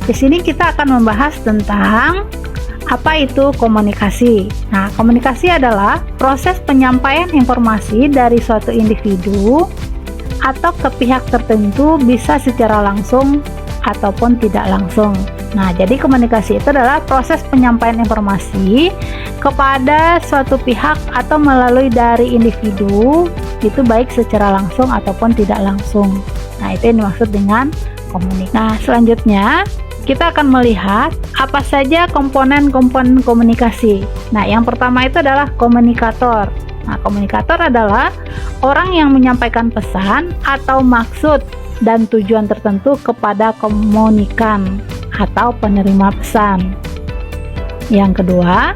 Di sini kita akan membahas tentang apa itu komunikasi. Nah, komunikasi adalah proses penyampaian informasi dari suatu individu atau ke pihak tertentu, bisa secara langsung ataupun tidak langsung. Nah, jadi komunikasi itu adalah proses penyampaian informasi kepada suatu pihak atau melalui dari individu, itu baik secara langsung ataupun tidak langsung. Nah, itu yang dimaksud dengan komunikasi. Nah, selanjutnya kita akan melihat apa saja komponen-komponen komunikasi. Nah, yang pertama itu adalah komunikator. Nah, komunikator adalah orang yang menyampaikan pesan atau maksud dan tujuan tertentu kepada komunikan atau penerima pesan. Yang kedua,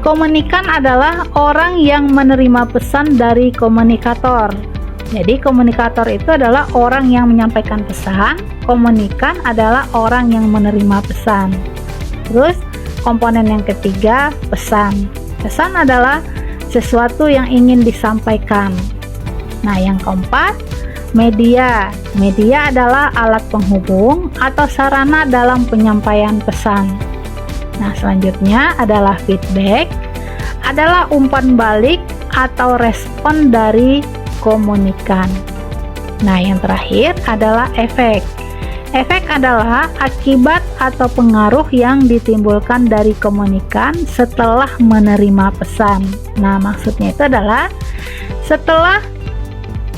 komunikan adalah orang yang menerima pesan dari komunikator. Jadi komunikator itu adalah orang yang menyampaikan pesan, komunikan adalah orang yang menerima pesan. Terus komponen yang ketiga, pesan. Pesan adalah sesuatu yang ingin disampaikan. Nah, yang keempat, media. Media adalah alat penghubung atau sarana dalam penyampaian pesan. Nah, selanjutnya adalah feedback, adalah umpan balik atau respon dari komunikan. Nah, yang terakhir adalah efek. Efek adalah akibat atau pengaruh yang ditimbulkan dari komunikan setelah menerima pesan. Nah, maksudnya itu adalah setelah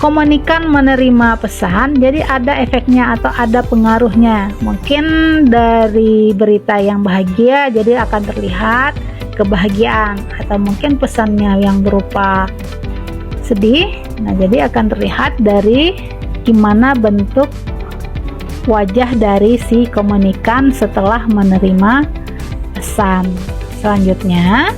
komunikan menerima pesan, jadi ada efeknya atau ada pengaruhnya. Mungkin dari berita yang bahagia, jadi akan terlihat kebahagiaan, atau mungkin pesannya yang berupa sedih. Nah, jadi akan terlihat dari gimana bentuk wajah dari si komunikan setelah menerima pesan. Selanjutnya,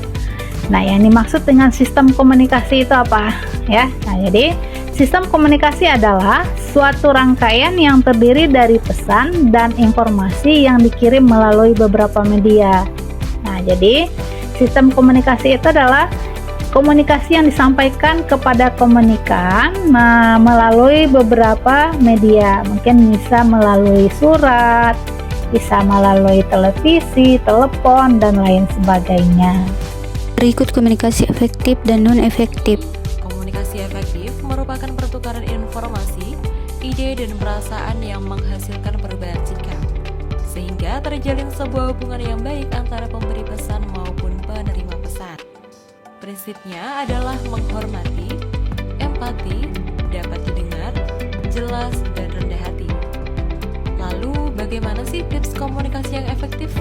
nah yang dimaksud dengan sistem komunikasi itu apa? Ya, nah jadi sistem komunikasi adalah suatu rangkaian yang terdiri dari pesan dan informasi yang dikirim melalui beberapa media. Nah, jadi sistem komunikasi itu adalah komunikasi yang disampaikan kepada komunikan melalui beberapa media. Mungkin bisa melalui surat, bisa melalui televisi, telepon, dan lain sebagainya. Berikut komunikasi efektif dan non-efektif. Komunikasi efektif merupakan pertukaran informasi, ide, dan perasaan yang menghasilkan perubahan sikap, sehingga terjalin sebuah hubungan yang baik antara pemberi pesan maupun penerima pesan. Prinsipnya adalah menghormati, empati, dapat didengar, jelas, dan rendah hati. Lalu, bagaimana sih tips komunikasi yang efektif?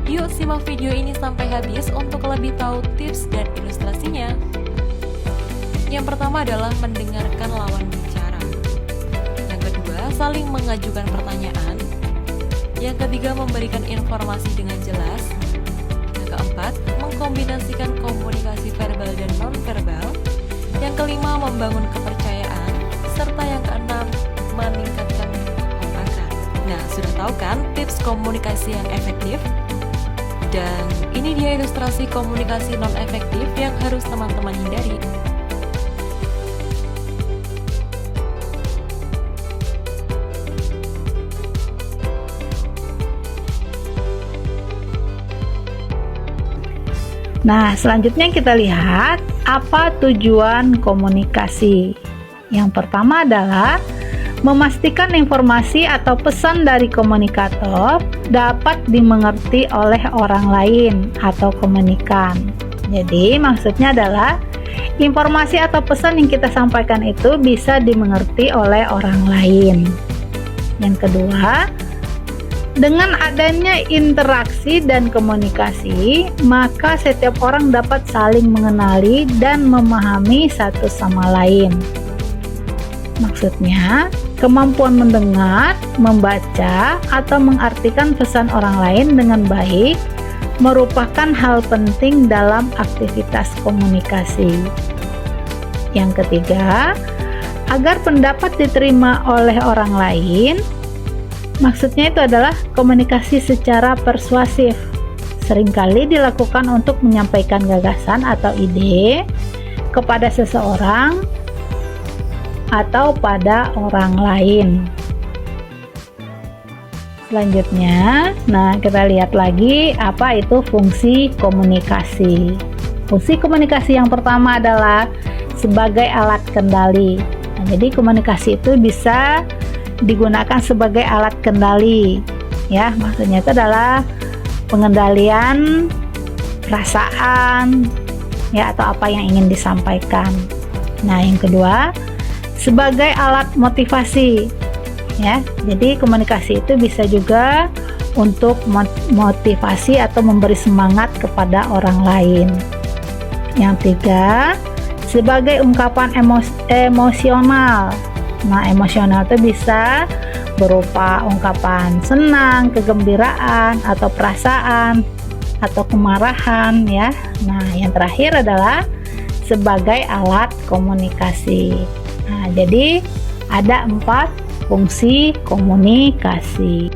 Yuk simak video ini sampai habis untuk lebih tahu tips dan ilustrasinya. Yang pertama adalah mendengarkan lawan bicara. Yang kedua, saling mengajukan pertanyaan. Yang ketiga, memberikan informasi dengan jelas. Keempat, mengkombinasikan komunikasi verbal dan non-verbal. Yang kelima, membangun kepercayaan. Serta yang keenam, meningkatkan kekompakan. Nah, sudah tahu kan tips komunikasi yang efektif? Dan ini dia ilustrasi komunikasi non-efektif yang harus teman-teman hindari. Nah, selanjutnya kita lihat apa tujuan komunikasi. Yang pertama adalah memastikan informasi atau pesan dari komunikator dapat dimengerti oleh orang lain atau komunikan. Jadi, maksudnya adalah informasi atau pesan yang kita sampaikan itu bisa dimengerti oleh orang lain. Yang kedua, dengan adanya interaksi dan komunikasi, maka setiap orang dapat saling mengenali dan memahami satu sama lain. Maksudnya, kemampuan mendengar, membaca, atau mengartikan pesan orang lain dengan baik merupakan hal penting dalam aktivitas komunikasi. Yang ketiga, agar pendapat diterima oleh orang lain, maksudnya itu adalah komunikasi secara persuasif. Seringkali dilakukan untuk menyampaikan gagasan atau ide kepada seseorang atau pada orang lain. Selanjutnya, nah kita lihat lagi apa itu fungsi komunikasi. Fungsi komunikasi yang pertama adalah sebagai alat kendali. Nah, jadi komunikasi itu bisa digunakan sebagai alat kendali. Ya, maksudnya itu adalah pengendalian perasaan ya atau apa yang ingin disampaikan. Nah, yang kedua, sebagai alat motivasi. Ya, jadi komunikasi itu bisa juga untuk motivasi atau memberi semangat kepada orang lain. Yang tiga, sebagai ungkapan emosional. Nah, emosional itu bisa berupa ungkapan senang, kegembiraan, atau perasaan, atau kemarahan ya. Nah, yang terakhir adalah sebagai alat komunikasi. Nah, jadi ada 4 fungsi komunikasi.